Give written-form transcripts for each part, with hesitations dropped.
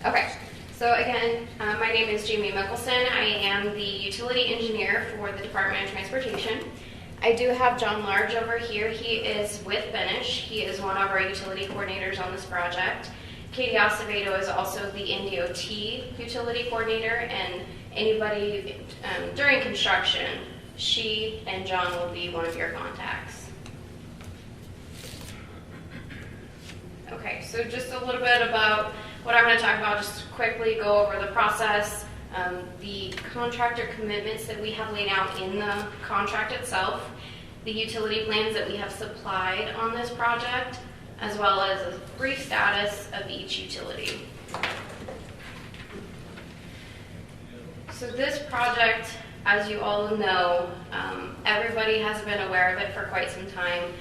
Okay, so again, my name is Jamie Mickelson. I am the utility engineer for the Department of Transportation. I do have John Large over here. He is with Finish. He is one of our utility coordinators on this project. Katie Acevedo is also the NDOT utility coordinator, and anybody during construction, she and John will be one of your contacts. Okay, so just a little bit about what I'm going to talk about, just quickly go over the process, the contractor commitments that we have laid out in the contract itself, the utility plans that we have supplied on this project, as well as a brief status of each utility. So this project, as you all know, everybody has been aware of it for quite some time.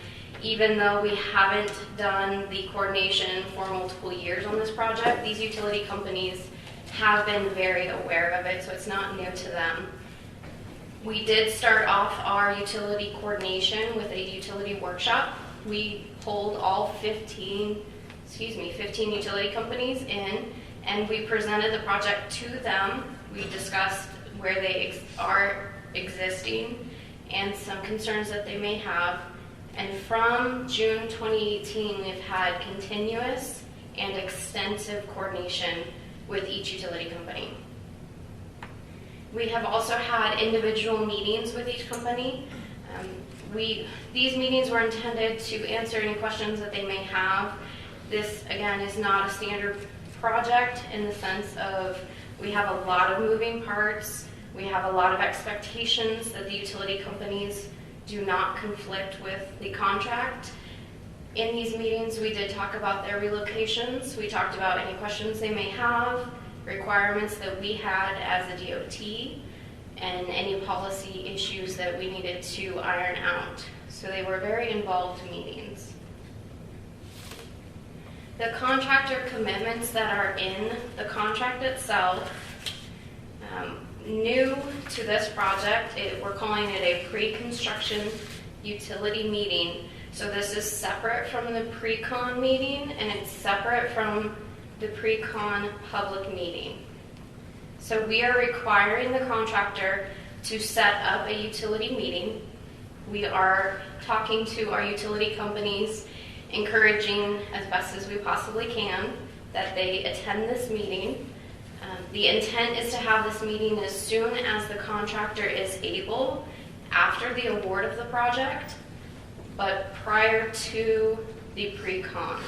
Even though we haven't done the coordination for multiple years on this project, these utility companies have been very aware of it, so it's not new to them. We did start off our utility coordination with a utility workshop. We pulled all 15 utility companies in, and we presented the project to them. We discussed where they are existing and some concerns that they may have. And from June 2018, we've had continuous and extensive coordination with each utility company. We have also had individual meetings with each company. These meetings were intended to answer any questions that they may have. This, again, is not a standard project in the sense of we have a lot of moving parts. We have a lot of expectations that the utility companies do not conflict with the contract. In these meetings, we did talk about their relocations. We talked about any questions they may have, requirements that we had as a DOT, and any policy issues that we needed to iron out. So they were very involved meetings. The contractor commitments that are in the contract itself, new to this project, we're calling it a pre-construction utility meeting. So this is separate from the pre-con meeting, and it's separate from the pre-con public meeting. So we are requiring the contractor to set up a utility meeting. We are talking to our utility companies, encouraging as best as we possibly can that they attend this meeting. The intent is to have this meeting as soon as the contractor is able, after the award of the project, but prior to the pre-con.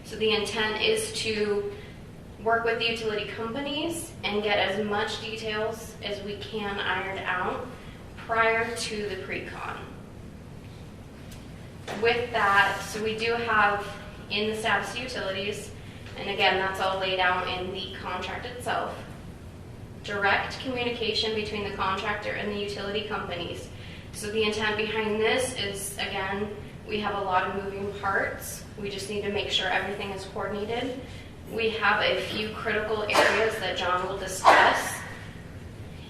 So the intent is to work with the utility companies and get as much details as we can ironed out prior to the pre-con. With that, so we do have in the status of utilities, and again, that's all laid out in the contract itself, direct communication between the contractor and the utility companies. So the intent behind this is, again, we have a lot of moving parts. We just need to make sure everything is coordinated. We have a few critical areas that John will discuss.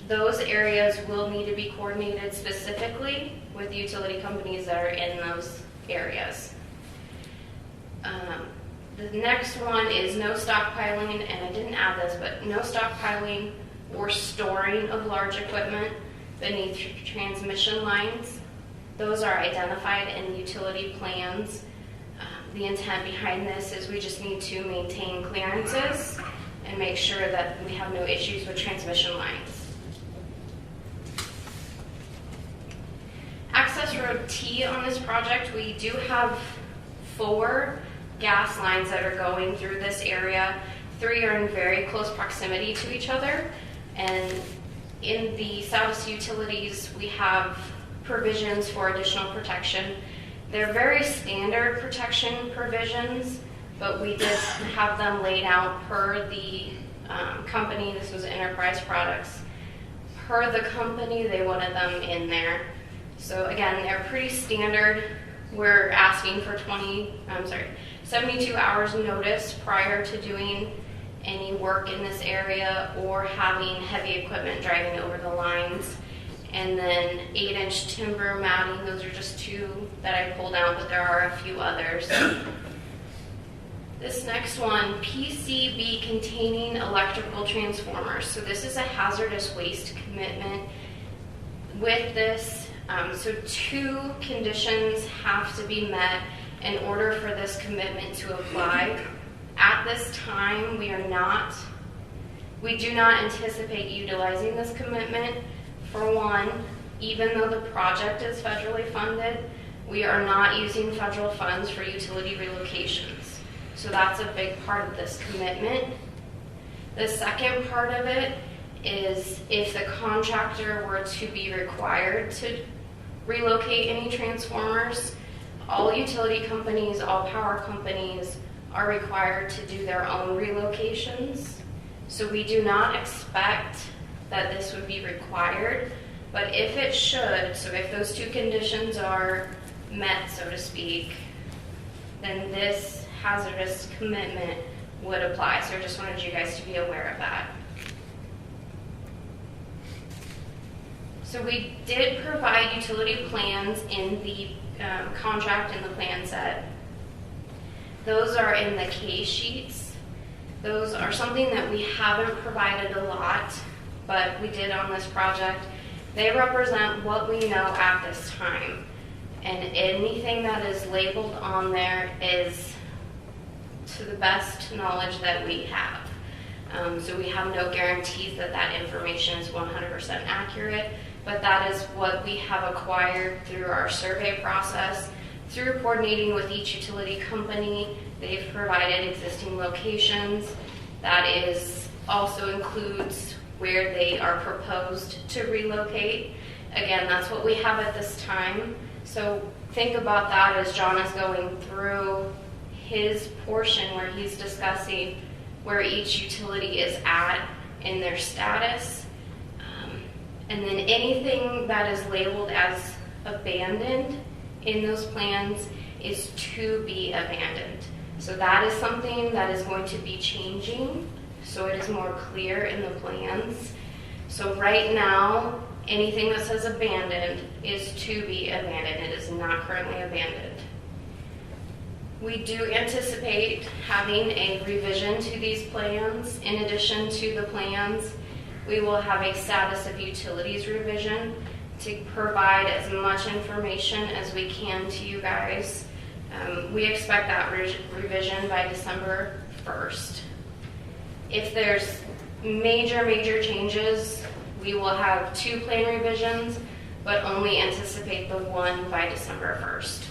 Those areas will need to be coordinated specifically with the utility companies that are in those areas. The next one is no stockpiling, and I didn't add this, but no stockpiling or storing of large equipment beneath transmission lines. Those are identified in the utility plans. The intent behind this is we just need to maintain clearances and make sure that we have no issues with transmission lines. Access Road T on this project, we do have 4 gas lines that are going through this area. 3 are in very close proximity to each other, and in the status utilities we have provisions for additional protection. They're very standard protection provisions, but we did have them laid out per the company. This was Enterprise Products. Per the company, they wanted them in there. So again, they're pretty standard. We're asking for 72 hours notice prior to doing any work in this area or having heavy equipment driving over the lines. And then 8-inch timber matting, those are just 2 that I pulled out, but there are a few others. This next one, PCB containing electrical transformers. So this is a hazardous waste commitment. With this, so 2 conditions have to be met in order for this commitment to apply. At this time, we do not anticipate utilizing this commitment. For one, even though the project is federally funded, we are not using federal funds for utility relocations. So that's a big part of this commitment. The second part of it is if the contractor were to be required to relocate any transformers, all utility companies, all power companies are required to do their own relocations. So we do not expect that this would be required, but if it should, so if those 2 conditions are met, so to speak, then this hazardous commitment would apply. So I just wanted you guys to be aware of that. So we did provide utility plans in the contract and the plan set. Those are in the case sheets. Those are something that we haven't provided a lot, but we did on this project. They represent what we know at this time. And anything that is labeled on there is to the best knowledge that we have. So we have no guarantees that that information is 100% accurate, but that is what we have acquired through our survey process. Through coordinating with each utility company, they've provided existing locations. That is also includes where they are proposed to relocate. Again, that's what we have at this time. So think about that as John is going through his portion where he's discussing where each utility is at in their status. And then anything that is labeled as abandoned in those plans is to be abandoned. So that is something that is going to be changing, so it is more clear in the plans. So right now, anything that says abandoned is to be abandoned. It is not currently abandoned. We do anticipate having a revision to these plans. In addition to the plans, we will have a status of utilities revision to provide as much information as we can to you guys. We expect that revision by December 1st. If there's major changes, we will have 2 plan revisions, but only anticipate the one by December 1st.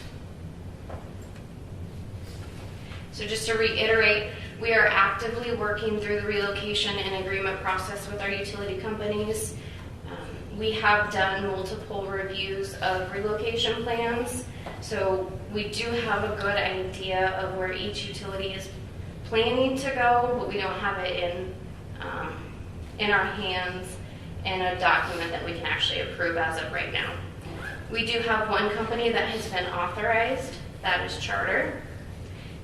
So just to reiterate, we are actively working through the relocation and agreement process with our utility companies. We have done multiple reviews of relocation plans, so we do have a good idea of where each utility is planning to go, but we don't have it in our hands in a document that we can actually approve as of right now. We do have one company that has been authorized, that is Charter,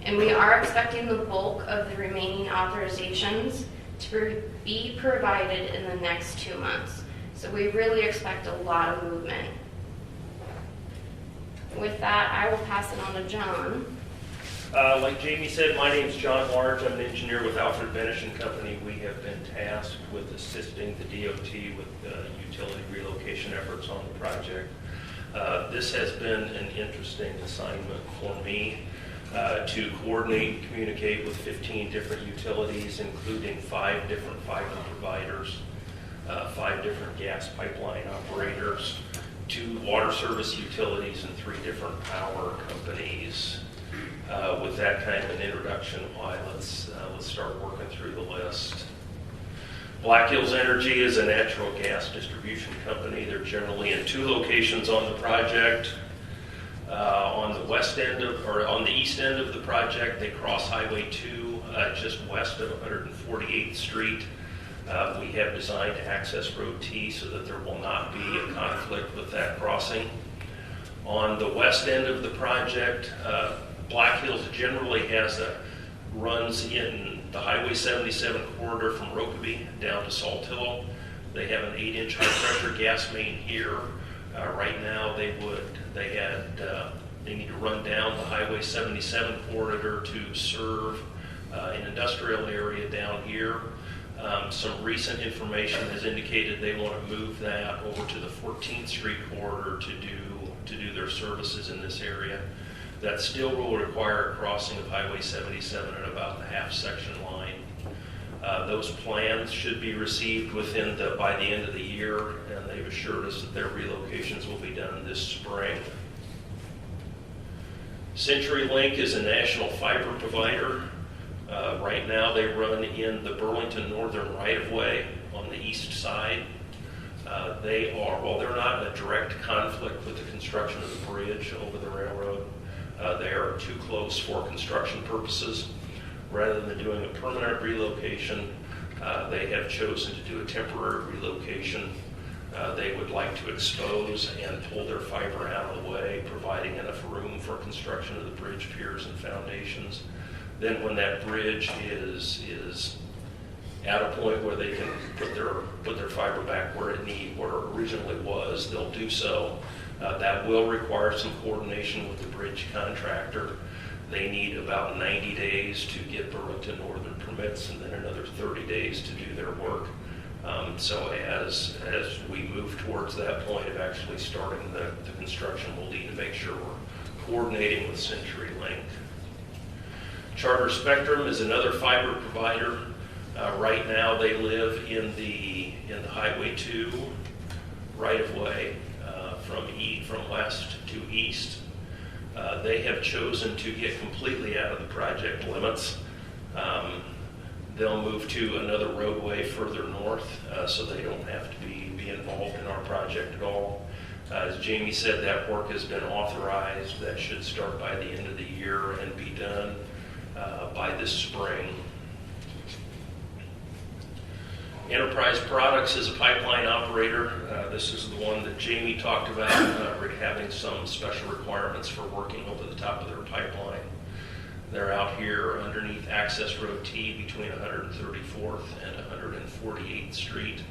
and we are expecting the bulk of the remaining authorizations to be provided in the next 2 months. So we really expect a lot of movement. With that, I will pass it on to John. Like Jamie said, my name is John Large. I'm an engineer with Alfred Benish and Company. We have been tasked with assisting the DOT with utility relocation efforts on the project. This has been an interesting assignment for me to coordinate and communicate with 15 different utilities, including 5 different fiber providers, 5 different gas pipeline operators, 2 water service utilities, and 3 different power companies. With that kind of an introduction, why let's start working through the list. Black Hills Energy is a natural gas distribution company. They're generally in 2 locations on the project. On the west end of, or on the east end of the project, they cross Highway 2 just west of 148th Street. We have designed access road T so that there will not be a conflict with that crossing. On the west end of the project, Black Hills generally runs in the Highway 77 corridor from Rokeby down to Salt Hill. They have an 8-inch high-pressure gas main here. Right now, they need to run down the Highway 77 corridor to serve an industrial area down here. Some recent information has indicated they want to move that over to the 14th Street corridor to do their services in this area. That still will require a crossing of Highway 77 at about the half section line. Those plans should be received by the end of the year, and they've assured us that their relocations will be done this spring. CenturyLink is a national fiber provider. Right now they run in the Burlington Northern right-of-way on the east side. While they're not in a direct conflict with the construction of the bridge over the railroad, they are too close for construction purposes. Rather than doing a permanent relocation, they have chosen to do a temporary relocation. They would like to expose and pull their fiber out of the way, providing enough room for construction of the bridge piers and foundations. Then when that bridge is at a point where they can put their fiber back where it originally was, they'll do so. That will require some coordination with the bridge contractor. They need about 90 days to get Burlington Northern permits, and then another 30 days to do their work. So as we move towards that point of actually starting the construction, we'll need to make sure we're coordinating with CenturyLink. Charter Spectrum is another fiber provider. Right now they live in the Highway 2 right-of-way from west to east. They have chosen to get completely out of the project limits. They'll move to another roadway further north, so they don't have to be involved in our project at all. As Jamie said, that work has been authorized. That should start by the end of the year and be done by this spring. Enterprise Products is a pipeline operator. This is the one that Jamie talked about, having some special requirements for working over the top of their pipeline. They're out here underneath Access Road T between 134th and 148th Street.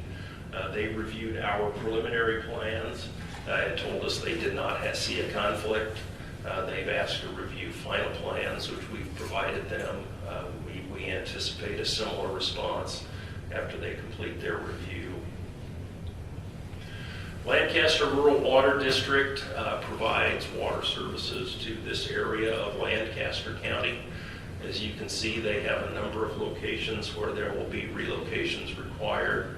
They reviewed our preliminary plans and told us they did not see a conflict. They've asked to review final plans, which we've provided them. We anticipate a similar response after they complete their review. Lancaster Rural Water District provides water services to this area of Lancaster County. As you can see, they have a number of locations where there will be relocations required.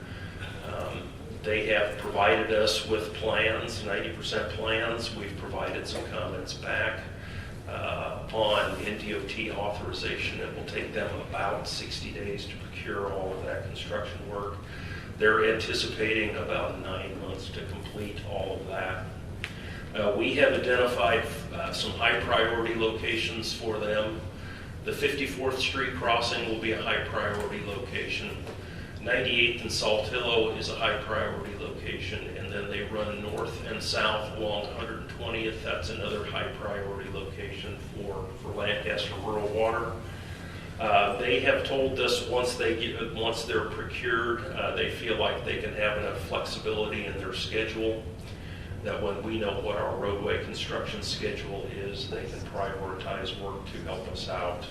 They have provided us with plans, 90% plans. We've provided some comments back. Upon NDOT authorization, it will take them about 60 days to procure all of that construction work. They're anticipating about 9 months to complete all of that. We have identified some high priority locations for them. The 54th Street crossing will be a high priority location. 98th and Saltillo is a high priority location, and then they run north and south along 120th. That's another high priority location for Lancaster Rural Water. They have told us once they're procured, they feel like they can have enough flexibility in their schedule that when we know what our roadway construction schedule is, they can prioritize work to help us out.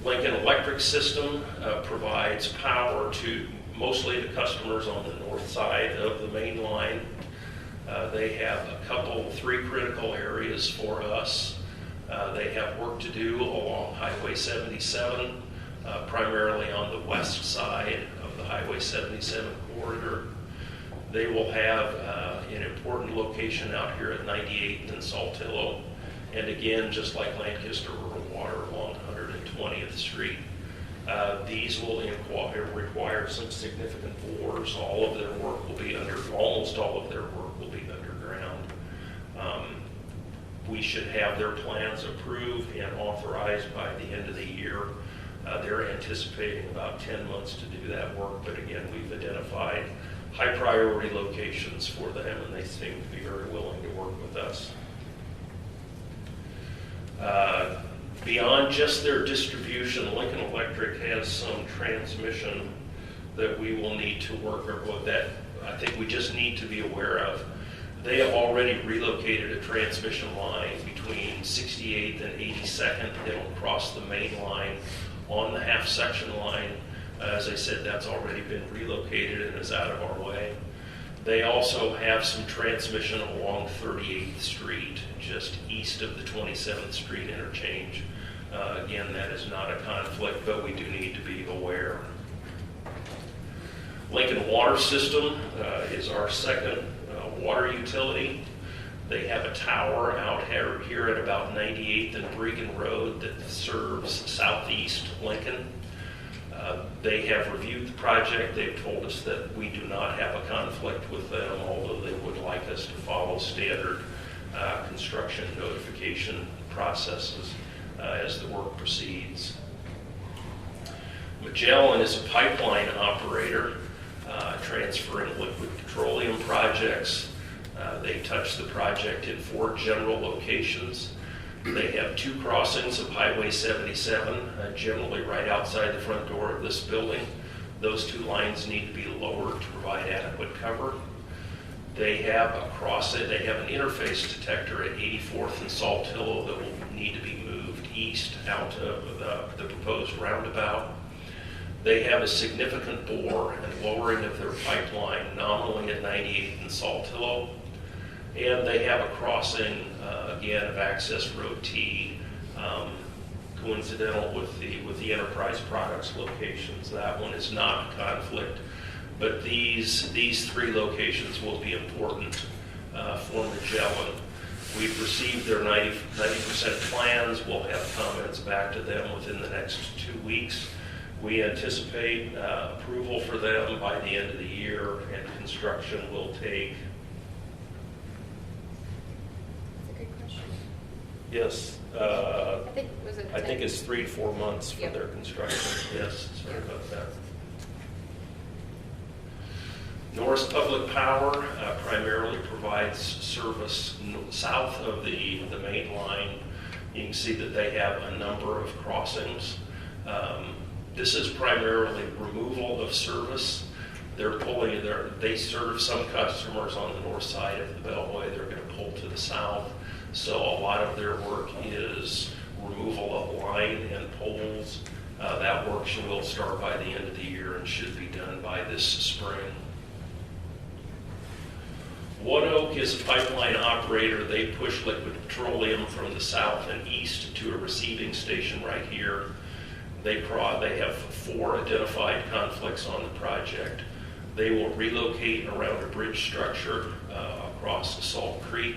Lincoln Electric System provides power to mostly the customers on the north side of the main line. They have three critical areas for us. They have work to do along Highway 77, primarily on the west side of the Highway 77 corridor. They will have an important location out here at 98th and Saltillo. And again, just like Lancaster Rural Water along 120th Street. These will require some significant bores. Almost all of their work will be underground. We should have their plans approved and authorized by the end of the year. They're anticipating about 10 months to do that work, but again, we've identified high priority locations for them, and they seem to be very willing to work with us. Beyond just their distribution, Lincoln Electric has some transmission that we will need to work with that I think we just need to be aware of. They have already relocated a transmission line between between 68th and 82nd. It'll cross the main line on the half-section line. As I said, that's already been relocated and is out of our way. They also have some transmission along 38th Street, just east of the 27th Street interchange. Again, that is not a conflict, but we do need to be aware. Lincoln Water System is our second water utility. They have a tower out here at about 98th and Bregan Road that serves southeast Lincoln. They have reviewed the project. They've told us that we do not have a conflict with them, although they would like us to follow standard construction notification processes as the work proceeds. Magellan is a pipeline operator transferring liquid petroleum projects. They touch the project in 4 general locations. They have 2 crossings of Highway 77, generally right outside the front door of this building. Those 2 lines need to be lowered to provide adequate cover. They have a crossing, they have an interface detector at 84th and Saltillo that will need to be moved east out of the proposed roundabout. They have a significant bore and lowering of their pipeline nominally at 98th and Saltillo. And they have a crossing, again, of Access Road T, coincidental with the Enterprise Products locations. That one is not a conflict, but these 3 locations will be important for Magellan. We've received their 90% plans. We'll have comments back to them within the next 2 weeks. We anticipate approval for them by the end of the year, and construction will take. That's a good question. Yes. I think it's 3 to 4 months for their construction. Yes, sorry about that. Norris Public Power primarily provides service south of the main line. You can see that they have a number of crossings. This is primarily removal of service. They serve some customers on the north side of the Beltway. They're going to pull to the south. So a lot of their work is removal of line and poles. That work will start by the end of the year and should be done by this spring. One Oak is a pipeline operator. They push liquid petroleum from the south and east to a receiving station right here. They have 4 identified conflicts on the project. They will relocate around a bridge structure across Salt Creek.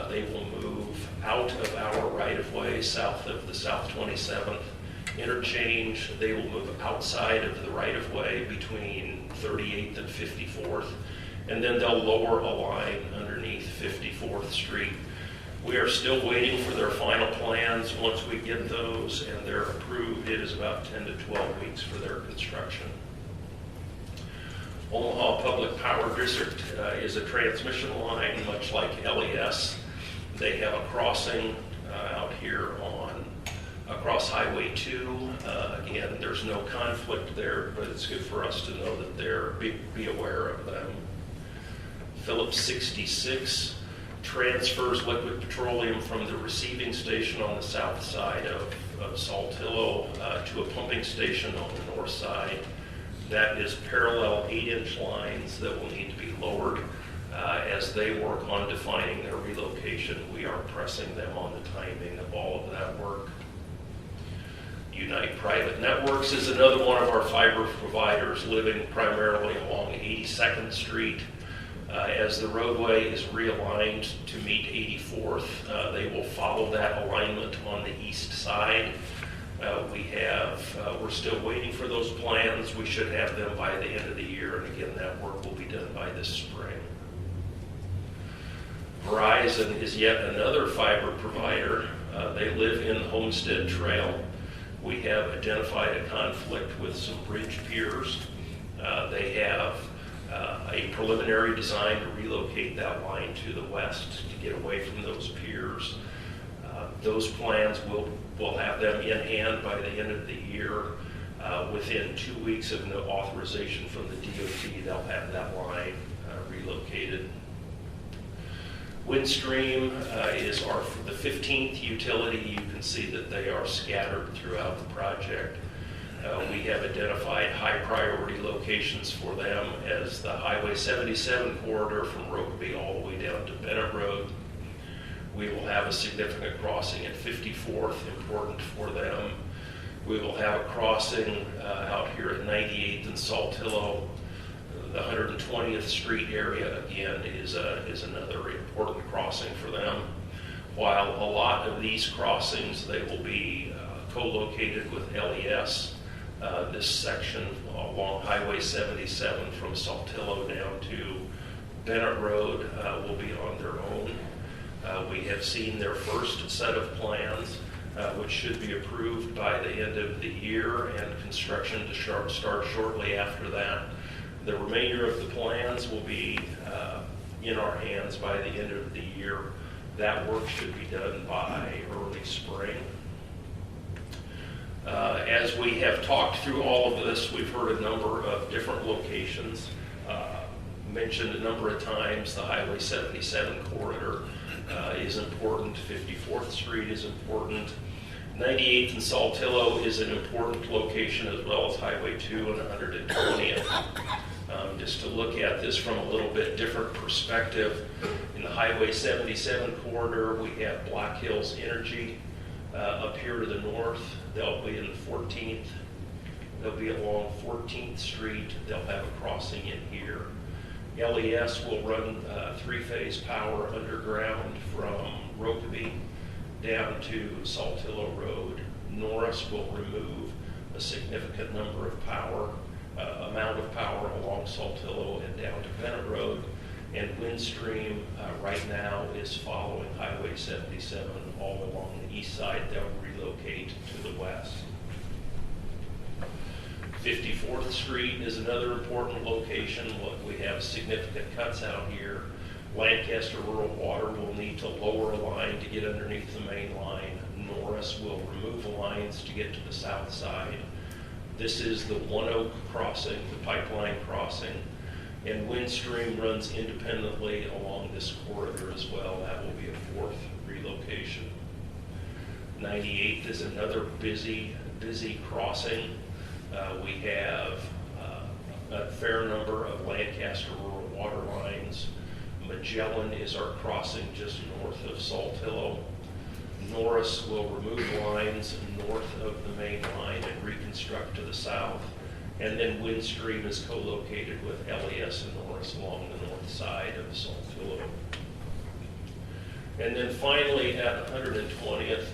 They will move out of our right-of-way south of the South 27th interchange. They will move outside of the right-of-way between 38th and 54th, and then they'll lower a line underneath 54th Street. We are still waiting for their final plans. Once we get those and they're approved, it is about 10 to 12 weeks for their construction. Omaha Public Power District is a transmission line, much like LES. They have a crossing out here across Highway 2. Again, there's no conflict there, but it's good for us to know that be aware of them. Phillips 66 transfers liquid petroleum from the receiving station on the south side of Saltillo to a pumping station on the north side. That is parallel 8-inch lines that will need to be lowered. As they work on defining their relocation, we are pressing them on the timing of all of that work. Unite Private Networks is another one of our fiber providers living primarily along 82nd Street. As the roadway is realigned to meet 84th, they will follow that alignment on the east side. We're still waiting for those plans. We should have them by the end of the year, and again, that work will be done by this spring. Verizon is yet another fiber provider. They live in the Homestead Trail. We have identified a conflict with some bridge piers. They have a preliminary design to relocate that line to the west to get away from those piers. Those plans, we'll have them in hand by the end of the year. Within 2 weeks of no authorization from the DOT, they'll have that line relocated. Windstream is the 15th utility. You can see that they are scattered throughout the project. We have identified high priority locations for them as the Highway 77 corridor from Rokeby all the way down to Bennett Road. We will have a significant crossing at 54th, important for them. We will have a crossing out here at 98th and Saltillo. The 120th Street area, again, is another important crossing for them. While a lot of these crossings, they will be co-located with LES. This section along Highway 77 from Saltillo down to Bennett Road will be on their own. We have seen their first set of plans, which should be approved by the end of the year, and construction to start shortly after that. The remainder of the plans will be in our hands by the end of the year. That work should be done by early spring. As we have talked through all of this, we've heard a number of different locations mentioned a number of times. The Highway 77 corridor is important. 54th Street is important. 98th and Saltillo is an important location, as well as Highway 2 and 120th. Just to look at this from a little bit different perspective, in the Highway 77 corridor, we have Black Hills Energy up here to the north. They'll be in the 14th. They'll be along 14th Street. They'll have a crossing in here. LES will run three-phase power underground from Rokeby down to Saltillo Road. Norris will remove a significant number of amount of power along Saltillo and down to Bennett Road. And Windstream right now is following Highway 77 all along the east side. They'll relocate to the west. 54th Street is another important location. We have significant cuts out here. Lancaster Rural Water will need to lower a line to get underneath the main line. Norris will remove the lines to get to the south side. This is the One Oak crossing, the pipeline crossing, and Windstream runs independently along this corridor as well. That will be a fourth relocation. 98th is another busy crossing. We have a fair number of Lancaster rural water lines. Magellan is our crossing just north of Saltillo. Norris will remove lines north of the main line and reconstruct to the south. And then Windstream is co-located with LES and Norris along the north side of Saltillo. And then finally at 120th,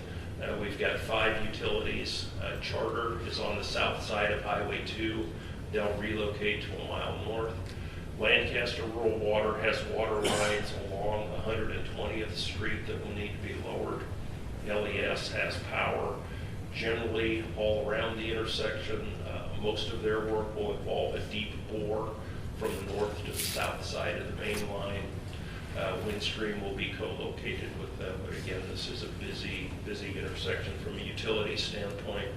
we've got 5 utilities. Charter is on the south side of Highway 2. They'll relocate to a mile north. Lancaster Rural Water has water lines along 120th Street that will need to be lowered. LES has power generally all around the intersection. Most of their work will involve a deep bore from the north to the south side of the main line. Windstream will be co-located with them, but again, this is a busy intersection from a utility standpoint.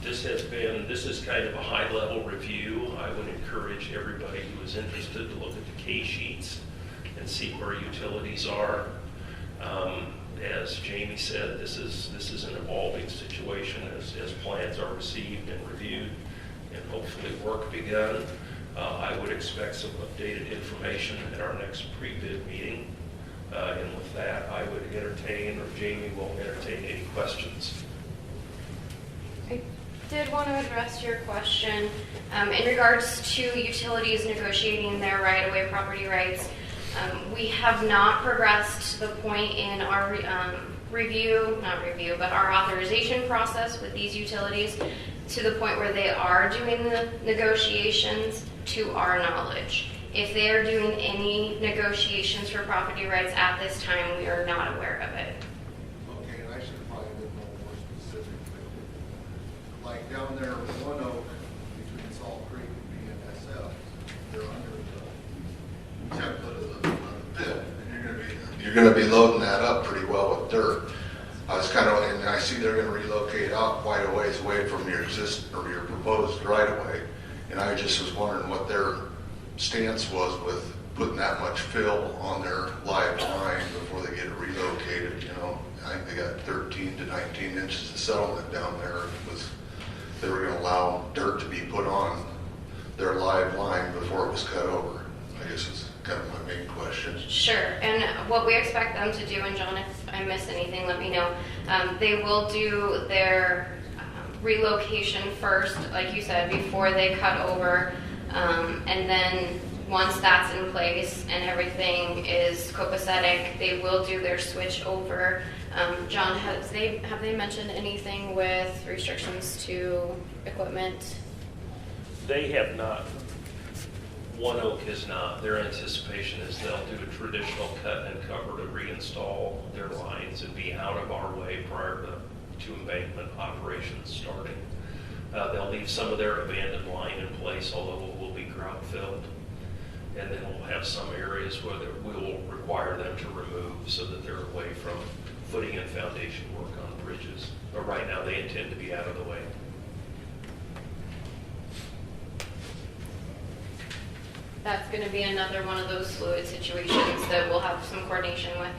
This is kind of a high-level review. I would encourage everybody who is interested to look at the K-sheets and see where utilities are. As Jamie said, this is an evolving situation as plans are received and reviewed and hopefully work begun. I would expect some updated information at our next pre-bid meeting. And with that, I would entertain, or Jamie will entertain, any questions. I did want to address your question in regards to utilities negotiating their right-of-way property rights. We have not progressed the point in our our authorization process with these utilities to the point where they are doing the negotiations to our knowledge. If they are doing any negotiations for property rights at this time, we are not aware of it. Okay, and I should have probably been more specific. Like down there in One Oak, between Salt Creek and BNSF, they're under the template of the pit, and you're going to be loading that up pretty well with dirt. I was kind of, and I see they're going to relocate out quite a ways away from your proposed right of way, and I just was wondering what their stance was with putting that much fill on their live line before they get it relocated, you know. I think they got 13 to 19 inches of settlement down there. They were gonna allow dirt to be put on their live line before it was cut over. I guess is kind of my main question. Sure, and what we expect them to do, and John, if I miss anything, let me know. They will do their relocation first, like you said, before they cut over, and then once that's in place and everything is copacetic, they will do their switch over. John, have they mentioned anything with restrictions to equipment? They have not. One Oak has not. Their anticipation is they'll do a traditional cut and cover to reinstall their lines and be out of our way prior to embankment operations starting. They'll leave some of their abandoned line in place, although it will be grout filled. And then we'll have some areas where we will require them to remove so that they're away from footing and foundation work on bridges. But right now they intend to be out of the way. That's going to be another one of those fluid situations that we'll have some coordination with.